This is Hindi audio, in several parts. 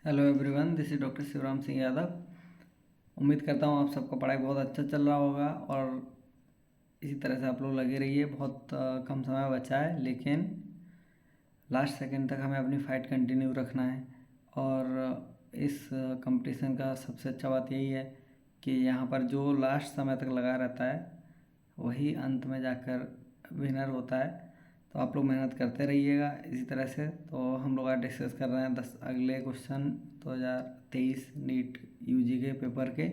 Hello everyone, this is doctor Shivram Singh Yadav. उम्मीद करता हूँ आप सबका पढ़ाई बहुत अच्छा चल रहा होगा और इसी तरह से आप लोग लगे रहिए। बहुत कम समय बचा है, लेकिन लास्ट सेकंड तक हमें अपनी फ़ाइट कंटिन्यू रखना है। और इस कंपटीशन का सबसे अच्छा बात यही है कि यहाँ पर जो लास्ट समय तक लगा रहता है वही अंत में जाकर विनर होता है। तो आप लोग मेहनत करते रहिएगा इसी तरह से। तो हम लोग आज डिस्कस कर रहे हैं 10 अगले क्वेश्चन 2023 नीट यूजी के पेपर के।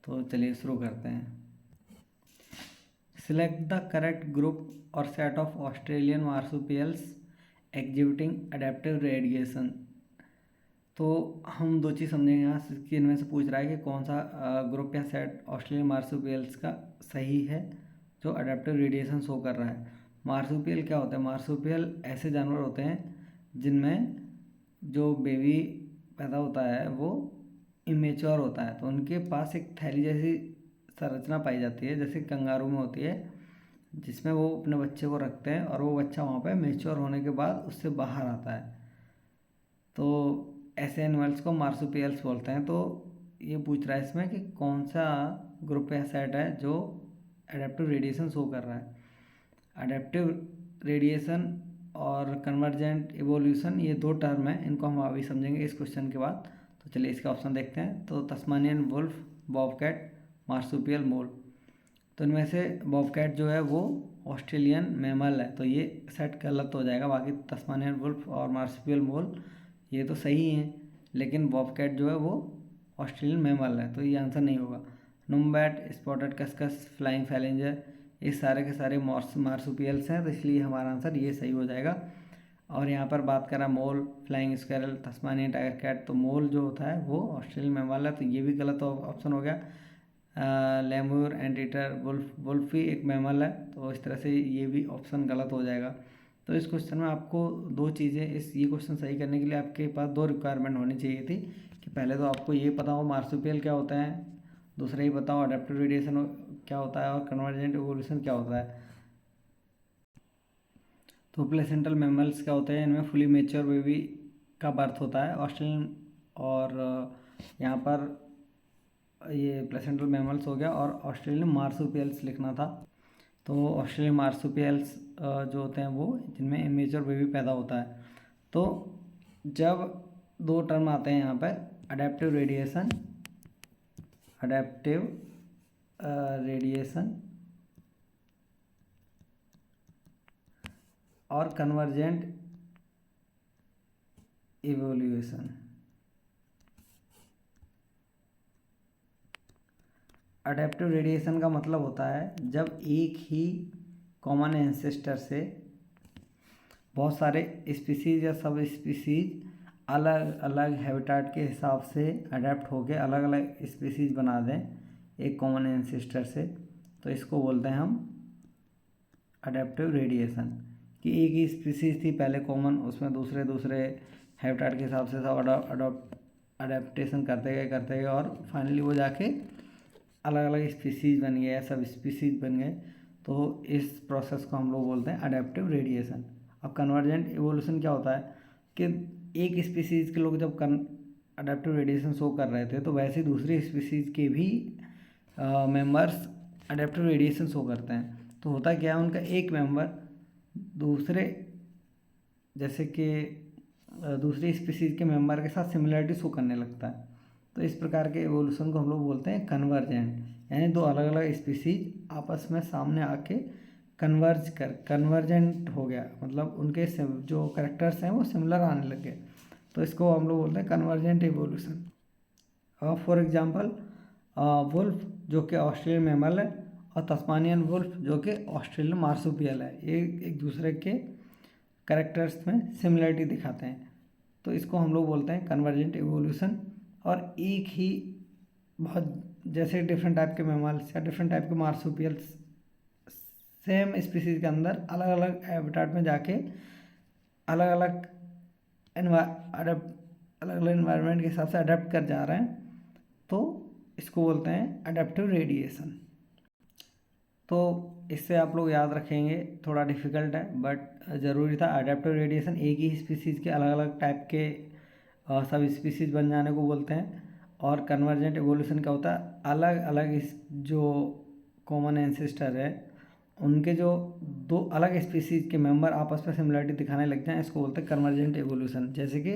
तो चलिए शुरू करते हैं। सिलेक्ट द करेक्ट ग्रुप और set of Australian marsupials exhibiting adaptive radiation. तो हम दो चीज़ समझेंगे यहाँ कि इनमें से पूछ रहा है कि कौन सा ग्रुप या सेट ऑस्ट्रेलियन मार्सुपियल्स का सही है जो अडेप्टिव रेडिएशन शो कर रहा है। मार्सुपियल क्या होता है? मार्सुपियल ऐसे जानवर होते हैं जिनमें जो बेबी पैदा होता है वो इमेच्योर होता है, तो उनके पास एक थैली जैसी संरचना पाई जाती है जैसे कंगारू में होती है, जिसमें वो अपने बच्चे को रखते हैं और वो बच्चा वहाँ पे मेच्योर होने के बाद उससे बाहर आता है। तो ऐसे एनिमल्स को मार्सुपियल्स बोलते हैं। तो ये पूछ रहा है इसमें कि कौन सा ग्रुप या सेट है जो एडेप्टिव रेडिएशन शो कर रहा है। अडेप्टिव रेडिएशन और कन्वर्जेंट इवोल्यूशन ये दो टर्म हैं, इनको हम अभी समझेंगे इस क्वेश्चन के बाद। तो चलिए इसका ऑप्शन देखते हैं। तो Tasmanian wolf, bobcat, marsupial mole. तो इनमें से बॉबकैट जो है वो ऑस्ट्रेलियन मैमल है, तो ये सेट गलत हो जाएगा। बाकी तस्मानियन वुल्फ और मार्सुपियल मोल ये तो सही हैं, लेकिन बॉबकैट जो है वो ऑस्ट्रेलियन मैमल है, तो ये आंसर नहीं होगा। नुम्बैट, स्पॉटेड कस्कस, फ्लाइंग फैलेंजर ये सारे के सारे मार्सुपियल्स हैं, तो इसलिए हमारा आंसर ये सही हो जाएगा। और यहाँ पर बात करें mole, flying squirrel, Tasmanian tiger cat, तो मोल जो होता है वो ऑस्ट्रेलियन मैमल है, तो ये भी गलत ऑप्शन हो गया। लेमूर, एंटीटर, वुल्फ भी एक मैमल है, तो इस तरह से ये भी ऑप्शन गलत हो जाएगा। तो इस क्वेश्चन में आपको दो चीज़ें, ये क्वेश्चन सही करने के लिए आपके पास दो रिक्वायरमेंट होनी चाहिए थी कि पहले तो आपको ये पता हो मार्सुपियल क्या होता है, दूसरा ये बताओ अडेप्टिव रेडिएशन क्या होता है और कन्वर्जेंट इवोल्यूशन क्या होता है। तो प्लेसेंटल मैमल्स क्या होते हैं? इनमें फुली मेच्योर बेबी का बर्थ होता है ऑस्ट्रेलियन, और यहाँ पर ये प्लेसेंटल मैमल्स हो गया, और ऑस्ट्रेलियन मार्सुपियल्स लिखना था। तो ऑस्ट्रेलियन मार्सुपियल्स जो होते हैं वो जिनमें इमेच्योर बेबी पैदा होता है। तो जब दो टर्म आते हैं यहाँ पर, अडेप्टिव रेडिएशन, अडेप्टिव रेडिएशन और कन्वर्जेंट इवोल्यूशन। अडेप्टिव रेडिएशन का मतलब होता है जब एक ही कॉमन एंसेस्टर से बहुत सारे स्पीसीज या सब स्पीसीज अलग अलग हैबिटेट के हिसाब से अडेप्ट होके अलग अलग स्पीसीज बना दें एक कॉमन एंसेस्टर से, तो इसको बोलते हैं हम अडेप्टिव रेडिएशन। कि एक ही स्पीसीज थी पहले कॉमन, उसमें दूसरे दूसरे हैबिटेट के हिसाब से सब अडेप्टेशन करते गए और फाइनली वो जाके अलग अलग स्पीसीज बन गए, सब स्पीसीज बन गए। तो इस प्रोसेस को हम लोग बोलते हैं अडेप्टिव रेडिएशन। अब कन्वर्जेंट इवोल्यूशन क्या होता है कि एक स्पीसीज के लोग जब अडेप्टिव रेडिएशन शो कर रहे थे तो वैसे दूसरी स्पीसीज के भी मेंबर्स अडेप्टिव रेडिएशन शो करते हैं। तो होता क्या है, उनका एक मेंबर दूसरे जैसे कि दूसरी स्पीसीज के मेंबर के साथ सिमिलरिटी शो करने लगता है। तो इस प्रकार के एवोल्यूशन को हम लोग बोलते हैं कन्वर्जेंट, यानी दो अलग अलग स्पीसीज आपस में सामने आके कन्वर्जेंट हो गया, मतलब उनके जो करेक्टर्स हैं वो सिमिलर आने लग गए, तो इसको हम लोग बोलते हैं convergent evolution. For example wolf जो कि ऑस्ट्रेलियन मैमल है और तस्मानियन वुल्फ जो कि ऑस्ट्रेलियन मार्सुपियल है, ये एक दूसरे के करेक्टर्स में सिमिलरिटी दिखाते हैं, तो इसको हम लोग बोलते हैं कन्वर्जेंट एवोल्यूशन। और एक ही बहुत जैसे डिफरेंट टाइप के मैमल्स या डिफरेंट टाइप के मार्सुपियल्स सेम स्पीसीज के अंदर अलग अलग हैबिटेट में जाके अलग अलग अलग अलग इन्वायरमेंट के हिसाब से अडेप्ट कर जा रहे हैं, तो इसको बोलते हैं अडेप्टिव रेडिएशन। तो इससे आप लोग याद रखेंगे, थोड़ा डिफ़िकल्ट है बट ज़रूरी था। अडेप्टिव रेडिएशन एक ही स्पीसीज़ के अलग अलग टाइप के सब स्पीसीज बन जाने को बोलते हैं। और कन्वर्जेंट एवोल्यूशन क्या होता है, अलग अलग इस जो कॉमन एंसेस्टर है उनके जो दो अलग स्पीसीज के मेंबर आपस में सिमिलरिटी दिखाने लग जाएं, इसको बोलते हैं कन्वर्जेंट एवोल्यूशन। जैसे कि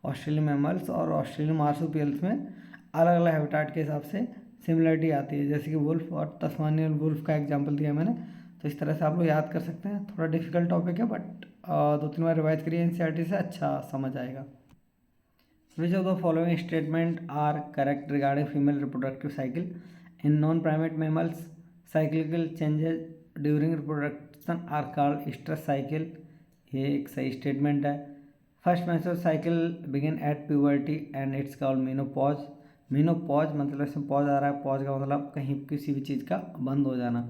ऑस्ट्रेलियन मैमल्स और ऑस्ट्रेलियन मार्सुपियल्स में अलग अलग हैबिटाट के हिसाब से सिमिलरिटी आती है, जैसे कि वुल्फ और तस्मानियन वुल्फ का एग्जाम्पल दिया मैंने। तो इस तरह से आप लोग याद कर सकते हैं। थोड़ा डिफिकल्ट टॉपिक है बट 2-3 बार रिवाइज करिए एनसीईआरटी से, अच्छा समझ आएगा। Which of the following statement are correct regarding female reproductive cycle? In non-primate mammals, cyclical changes during reproduction are called stress cycle. ये एक सही स्टेटमेंट है। First menstrual cycle begin at puberty and it's called menopause. menopause मतलब इसमें पॉज आ रहा है, पॉज का मतलब कहीं किसी भी चीज़ का बंद हो जाना,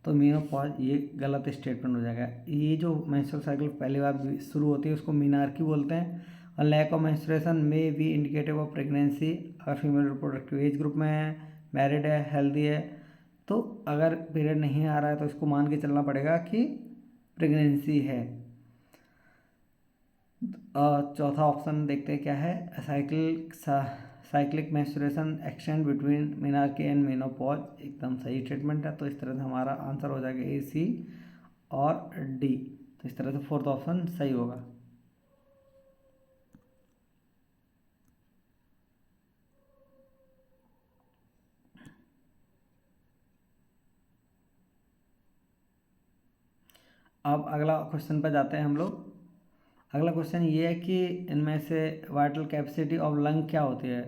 तो menopause ये गलत स्टेटमेंट हो जाएगा। ये जो menstrual cycle पहली बार शुरू होती है उसको मीनार्की बोलते हैं। और लैक ऑफ मेंस्ट्रुएशन में भी इंडिकेटिव ऑफ प्रेगनेंसी। अगर फीमेल रिप्रोडक्टिव एज ग्रुप में है, मैरिड है, हेल्दी है, तो अगर पीरियड नहीं आ रहा है तो इसको मान के चलना पड़ेगा कि प्रेगनेंसी है। चौथा ऑप्शन देखते हैं क्या है, cyclic menstruation extend between menarche and menopause, एकदम सही स्टेटमेंट है। तो इस तरह से हमारा आंसर हो जाएगा ए, सी और डी। तो इस तरह से फोर्थ ऑप्शन सही होगा। अब अगला क्वेश्चन पर जाते हैं हम लोग। अगला क्वेश्चन ये है कि इनमें से वाइटल कैपेसिटी ऑफ लंग क्या होती है।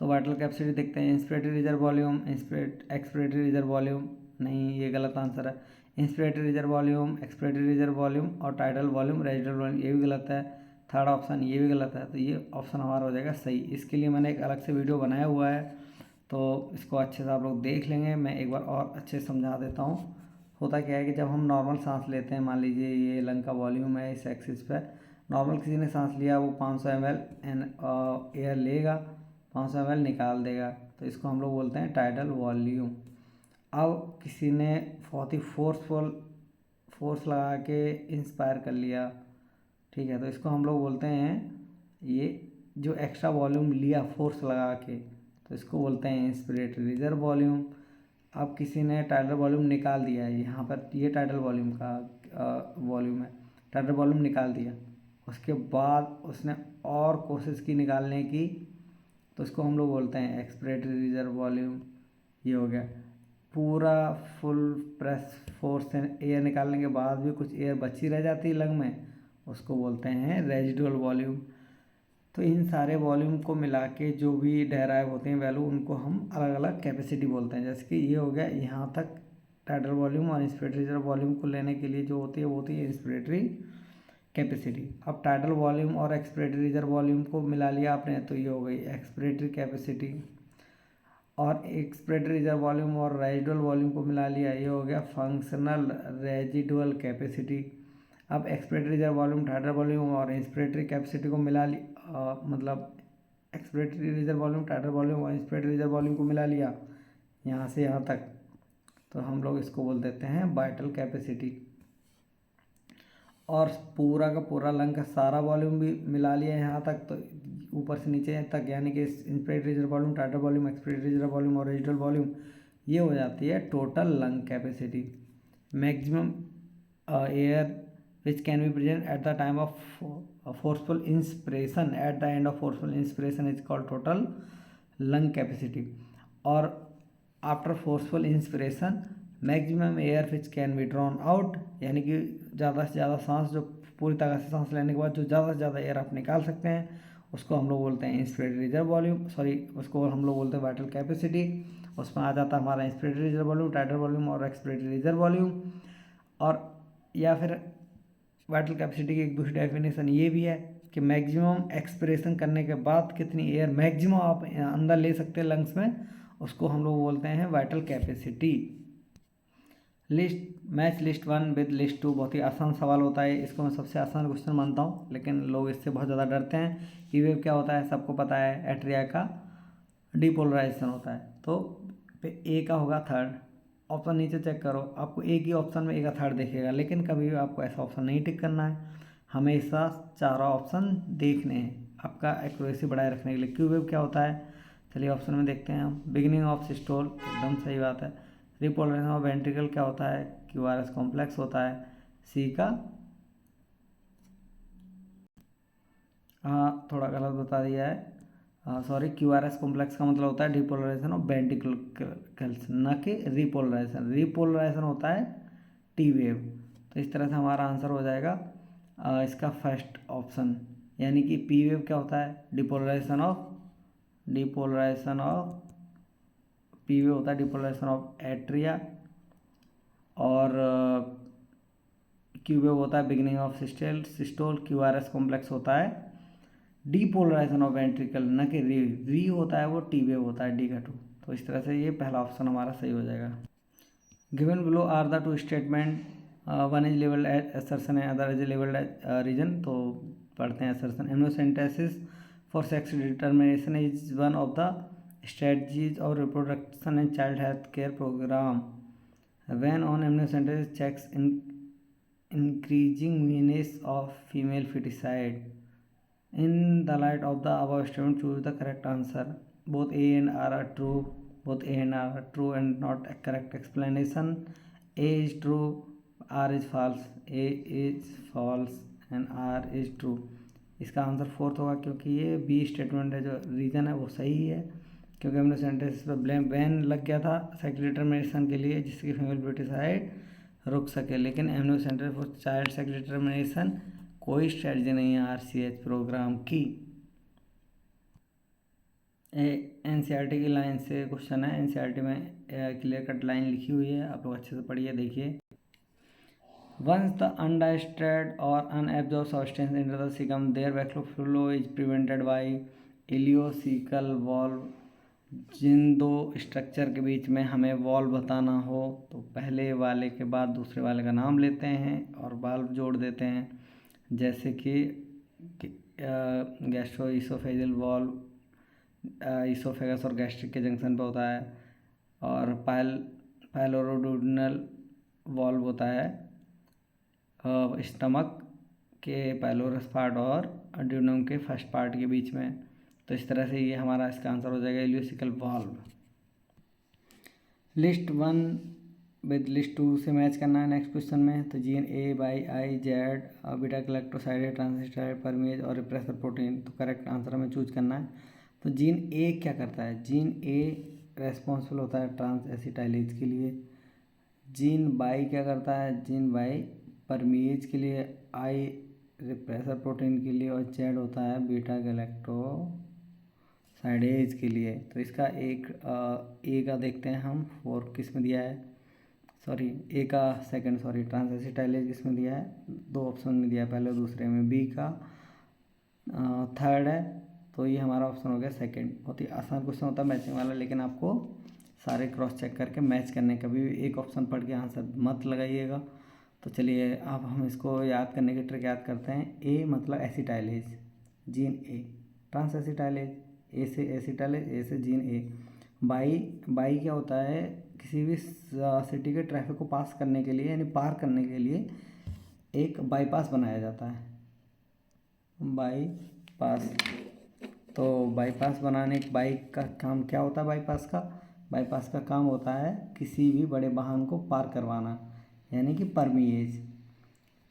तो वाइटल कैपेसिटी देखते हैं, inspiratory reserve volume, expiratory reserve volume, नहीं ये गलत आंसर है। Inspiratory reserve volume, expiratory reserve volume और टाइडल वॉल्यूम, रेजिडुअल वॉल्यूम, ये भी गलत है। थर्ड ऑप्शन ये भी गलत है, तो ये ऑप्शन हमारा हो जाएगा सही। इसके लिए मैंने एक अलग से वीडियो बनाया हुआ है, तो इसको अच्छे से आप लोग देख लेंगे। मैं एक बार और अच्छे से समझा देता हूँ। होता क्या है कि जब हम नॉर्मल सांस लेते हैं, मान लीजिए ये लंग का वॉल्यूम है इस एक्सिस पे, नॉर्मल किसी ने सांस लिया, वो 500 ml एयर लेगा, 500 ml निकाल देगा, तो इसको हम लोग बोलते हैं टाइडल वॉल्यूम। अब किसी ने बहुत ही फोर्स लगा के इंस्पायर कर लिया, ठीक है, तो इसको हम लोग बोलते हैं, ये जो एक्स्ट्रा वॉल्यूम लिया फोर्स लगा के, तो इसको बोलते हैं इंस्पिरेटरी रिजर्व वॉल्यूम। अब किसी ने टाइडल वॉल्यूम निकाल दिया है, यहाँ पर ये टाइडल वॉल्यूम का वॉल्यूम है, टाइडल वॉल्यूम निकाल दिया, उसके बाद उसने और कोशिश की निकालने की, तो इसको हम लोग बोलते हैं एक्सपिरेटरी रिजर्व वॉल्यूम। ये हो गया। पूरा फुल प्रेस फोर्स से एयर निकालने के बाद भी कुछ एयर बची रह जाती है लंग में, उसको बोलते हैं रेजिडुअल वॉल्यूम। तो इन सारे वॉल्यूम को मिला के जो भी डेराइव होते हैं वैल्यू, उनको हम अलग अलग कैपेसिटी बोलते हैं। जैसे कि ये हो गया, यहाँ तक टाइडल वॉल्यूम और इंस्पिरेटरी रिजर्व वॉल्यूम को लेने के लिए जो होती है वो होती है इंस्पिरेटरी कैपेसिटी। अब टाइडल वॉल्यूम और एक्सपिरेटरी रिजर्व वॉल्यूम को मिला लिया आपने, तो ये हो गई एक्सपिरेटरी कैपेसिटी। और एक्सपिरेटरी रिजर्व वॉल्यूम और रेजिडुअल वॉल्यूम को मिला लिया, ये हो गया फंक्शनल रेजिडुअल कैपेसिटी। अब expiratory reserve volume, tidal volume और इंस्पिरेटरी कैपेसिटी को मिला मतलब expiratory reserve volume, tidal volume और इंस्पिरेटरी रिजर्व वॉल्यूम को मिला लिया यहाँ से यहाँ तक, तो हम लोग इसको बोल देते हैं वाइटल कैपेसिटी। और पूरा का पूरा लंग का सारा वॉल्यूम भी मिला लिया यहाँ तक, तो ऊपर से नीचे तक, यानी कि inspiratory reserve volume, tidal volume, expiratory reserve volume और रेजिडुअल वॉल्यूम, ये हो जाती है total lung capacity. Maximum air which can be present at the time of forceful inspiration, at the end of forceful inspiration is called total lung capacity. और after forceful inspiration maximum air which can be drawn out, यानी कि ज़्यादा से ज़्यादा सांस, जो पूरी तरह से सांस लेने के बाद जो ज़्यादा से ज़्यादा एयर आप निकाल सकते हैं, उसको हम लोग बोलते हैं इंस्पिरेटरी रिजर्व वॉल्यूम, उसको हम लोग बोलते हैं वाइटल कैपेसिटी। उसमें आ जाता है हमारा inspiratory reserve volume, tidal volume और एक्सपिरेटरी रिजर्व वॉल्यूम। और या फिर वाइटल कैपेसिटी की एक दूसरी डेफिनेशन ये भी है कि मैक्सिमम एक्सपिरेशन करने के बाद कितनी एयर मैक्सिमम आप अंदर ले सकते हैं लंग्स में, उसको हम लोग बोलते हैं vital capacity. Match list 1 with list 2 बहुत ही आसान सवाल होता है, इसको मैं सबसे आसान क्वेश्चन मानता हूँ, लेकिन लोग इससे बहुत ज़्यादा डरते हैं। ई वेव क्या होता है सबको पता है, एट्रिया का डिपोलराइजेशन होता है। तो ए का होगा थर्ड ऑप्शन, नीचे चेक करो, आपको एक ही ऑप्शन में एक थर्ड दिखेगा, लेकिन कभी भी आपको ऐसा ऑप्शन नहीं टिक करना है, हमेशा चारों ऑप्शन देखने हैं। आपका एक्यूरेसी बढ़ाए रखने के लिए। क्यू वेव क्या होता है, चलिए ऑप्शन में देखते हैं हम। बिगिनिंग ऑफ सिस्टोल, एकदम सही बात है। रिपोलराइजेशन ऑफ वेंट्रिकल क्या होता है, क्यू आर एस कॉम्प्लेक्स होता है। सी का हाँ थोड़ा गलत बता दिया है, sorry, Q R S complex का मतलब होता है डिपोलराइजेशन ऑफ वेंट्रिकल्स, न कि रिपोलराइजेशन। रिपोलराइजेशन होता है टी वेव। तो इस तरह से हमारा आंसर हो जाएगा इसका फर्स्ट ऑप्शन, यानी कि पी वेव क्या होता है, डिपोलराइजेशन ऑफ पी वेव होता है डिपोलराइजेशन ऑफ एट्रिया, और क्यू वेव होता है beginning of systole. Q R S complex होता है डीपोलराइजेशन ऑफ वेंट्रिकल, न कि री होता है वो टी वेव होता है, डी का 2। तो इस तरह से ये पहला ऑप्शन हमारा सही हो जाएगा। Given below are the two statement, one is labelled as assertion and other is labelled as reason. तो पढ़ते हैं assertion. Amniocentesis for sex determination is one of the strategies of reproduction and child health care programme. When on amniocentesis checks increasing meanness of female feticide. In the light of the above statement, choose the correct answer. Both A and R are true. Both A and R are true and not a correct explanation. A is true, R is false. A is false and R is true. इसका आंसर फोर्थ होगा, क्योंकि ये बी स्टेटमेंट है, जो रीज़न है वो सही है, क्योंकि हमने सेंटेंस पर ब्लेम बैन लग गया था सेक्स डिटर्मिनेशन के लिए, जिसकी फीमेल फेटिसाइड रुक सके। लेकिन amniocentesis for child sex determination कोई स्ट्रेटजी नहीं है आरसीएच प्रोग्राम की। एनसीईआरटी की लाइन से क्वेश्चन है, एनसीईआरटी में क्लियर कट लाइन लिखी हुई है, आप लोग अच्छे से पढ़िए देखिए। वंस द अनडाइजेस्टेड और unabsorbed substance enter the caecum, there backflow flow is prevented by ileocaecal valve. जिन दो स्ट्रक्चर के बीच में हमें वॉल्व बताना हो तो पहले वाले के बाद दूसरे वाले का नाम लेते हैं और वाल्व जोड़ देते हैं, जैसे कि गैस्ट्रो ईसोफेजियल वॉल्व ईसोफेगस और गैस्ट्रिक के जंक्शन पर होता है, और पाइलोरोडुओडेनल वॉल्व होता है स्टमक के पाइलोरस पार्ट और ड्यूनम के फर्स्ट पार्ट के बीच में। तो इस तरह से ये हमारा इसका आंसर हो जाएगा ileocaecal valve. List 1 with list 2 से मैच करना है नेक्स्ट क्वेश्चन में। तो gene A Y I Z beta galactosidase transistor permease और रिप्रेसर प्रोटीन, तो करेक्ट आंसर हमें चूज करना है। तो जीन ए क्या करता है, जीन ए रेस्पॉन्सिबल होता है ट्रांस एसिटाइलेज के लिए। जीन बाई क्या करता है, जीन बाई परमेज के लिए, आई रिप्रेसर प्रोटीन के लिए, और जेड होता है बीटा गैलेक्टोसाइडेज के लिए। तो इसका एक ए का देखते हैं हम, 4 किस में दिया है, सॉरी ए का सेकंड, सॉरी ट्रांसएसिटाइलेज किस में दिया है, 2 ऑप्शन में दिया है, पहले दूसरे में। बी का थर्ड है, तो ये हमारा ऑप्शन हो गया सेकंड। बहुत ही आसान क्वेश्चन होता है मैचिंग वाला, लेकिन आपको सारे क्रॉस चेक करके मैच करने, कभी भी एक ऑप्शन पढ़ के आंसर मत लगाइएगा। तो चलिए अब हम इसको याद करने की ट्रिक याद करते हैं। ए मतलब acetylase, gene A transacetylase, A से एसिटाइलेज, ए से जीन ए। बाई क्या होता है, किसी भी सिटी के ट्रैफिक को पास करने के लिए, यानी पार करने के लिए एक बाईपास बनाया जाता है, बाईपास। तो बाईपास बनाने, बाइक का काम क्या होता है, बाईपास का काम होता है किसी भी बड़े वाहन को पार करवाना, यानी कि परमीएज।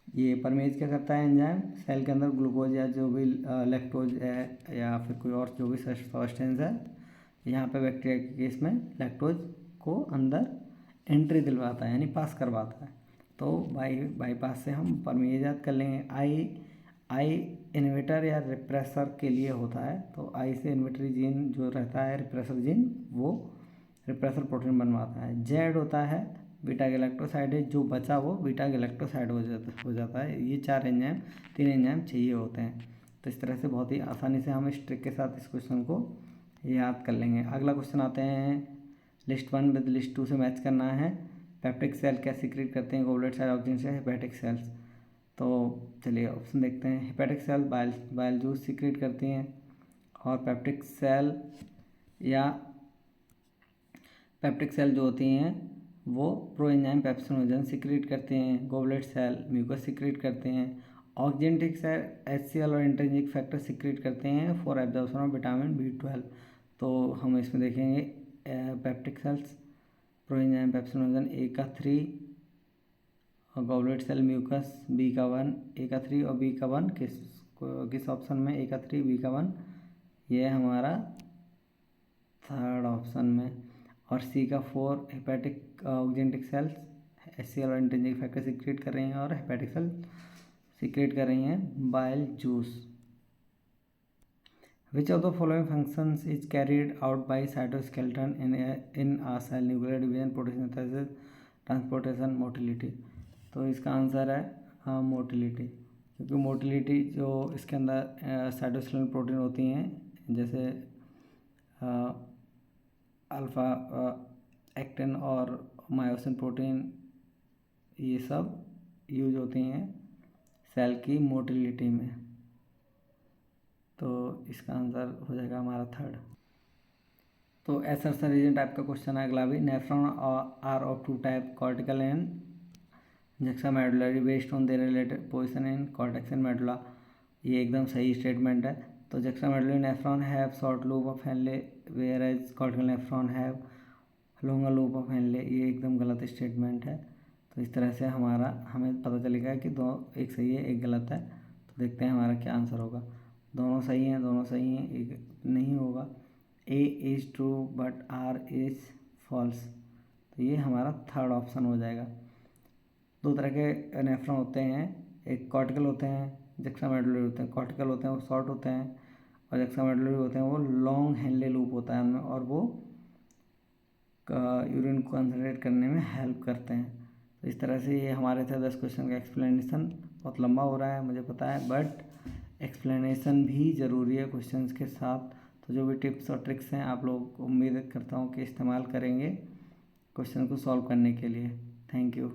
ये परमेज क्या करता है, एंजाइम सेल के अंदर ग्लूकोज या जो भी लैक्टोज है या फिर कोई और जो भी सब्सटेंस है, यहाँ पे बैक्टीरिया के केस में लैक्टोज को अंदर एंट्री दिलवाता है, यानी पास करवाता है। तो बाईपास से हम परमेज याद कर लेंगे। आई इन्वेटर या रिप्रेसर के लिए होता है, तो आई से इन्वेटरी जीन जो रहता है, रिप्रेसर जीन, वो रिप्रेसर प्रोटीन बनवाता है। जेड होता है बीटा गैलेक्टोसाइड है, जो बचा वो बीटा गैलेक्टोसाइड हो जाता है। ये 3 एंजाइम चाहिए होते हैं। तो इस तरह से बहुत ही आसानी से हम इस ट्रिक के साथ इस क्वेश्चन को याद कर लेंगे। अगला क्वेश्चन आते हैं, लिस्ट 1 विद लिस्ट 2 से मैच करना है। पेप्टिक सेल क्या सीक्रेट करते हैं, गोबलेट सेल, ऑक्सीजन से हेपेटिक सेल्स। तो चलिए ऑप्शन देखते हैं। Hepatic cell bile juice secrete करती हैं, और पेप्टिक सेल जो होती हैं वो प्रोएंजाइम पेप्सिनोजन सीक्रेट करते हैं। गोबलेट सेल म्यूकस सीक्रेट करते हैं, ऑक्जेंटिक सेल HCl और इंट्रिंसिक फैक्टर सीक्रेट करते हैं for absorption of vitamin B12। तो हम इसमें देखेंगे peptic cells, proenzyme pepsinogen A का 3, और गॉबलेट सेल म्यूकस B का 1, A का 3 और B का 1 किस ऑप्शन में A का 3 B का 1, ये है हमारा थर्ड ऑप्शन में। और C का 4 हेपेटिक ऑक्जेंटिक सेल्स HCl और इंट्रिंसिक फैक्टर सीक्रेट कर रही हैं और हेपेटिक सेल सीक्रेट कर रही हैं bile juice. Which of the following functions is carried out by cytoskeleton in a cell? Nuclear division, protein transportation, motility. तो इसका आंसर है मोटिलिटी, क्योंकि मोटिलिटी जो इसके अंदर साइटोस्केलेटन प्रोटीन होती हैं, जैसे अल्फ़ा एक्टिन और मायोसिन प्रोटीन, ये सब यूज होती हैं सेल की मोटिलिटी में। तो इसका आंसर हो जाएगा हमारा थर्ड। तो एसर्शन रीजन टाइप का क्वेश्चन है अगला भी। Nephron are of two type, cortical and juxtamedullary, based on their related position in cortex and medulla. ये एकदम सही स्टेटमेंट है। तो juxtamedullary nephron have short loop of Henle whereas cortical nephron have longer loop of Henle. ये एकदम गलत स्टेटमेंट है। तो इस तरह से हमें पता चलेगा कि दो, एक सही है एक गलत है। तो देखते हैं हमारा क्या आंसर होगा। दोनों सही हैं, दोनों सही हैं, एक नहीं होगा। A is true but R is false. तो ये हमारा थर्ड ऑप्शन हो जाएगा। दो तरह के नेफ्रॉन होते हैं, एक कॉर्टिकल होते हैं, जक्सामेडुलरी होते हैं। कॉर्टिकल होते हैं वो शॉर्ट होते हैं, और जक्सामेडुलरी होते हैं वो लॉन्ग हेनले लूप होता है उनमें, और वो यूरिन को कंसनट्रेट करने में हेल्प करते हैं। तो इस तरह से ये हमारे थे 10 क्वेश्चन का एक्सप्लेनेशन। बहुत लंबा हो रहा है मुझे पता है, बट एक्सप्लेनेशन भी ज़रूरी है क्वेश्चंस के साथ। तो जो भी टिप्स और ट्रिक्स हैं आप लोग को उम्मीद करता हूँ कि इस्तेमाल करेंगे क्वेश्चन को सॉल्व करने के लिए। Thank you.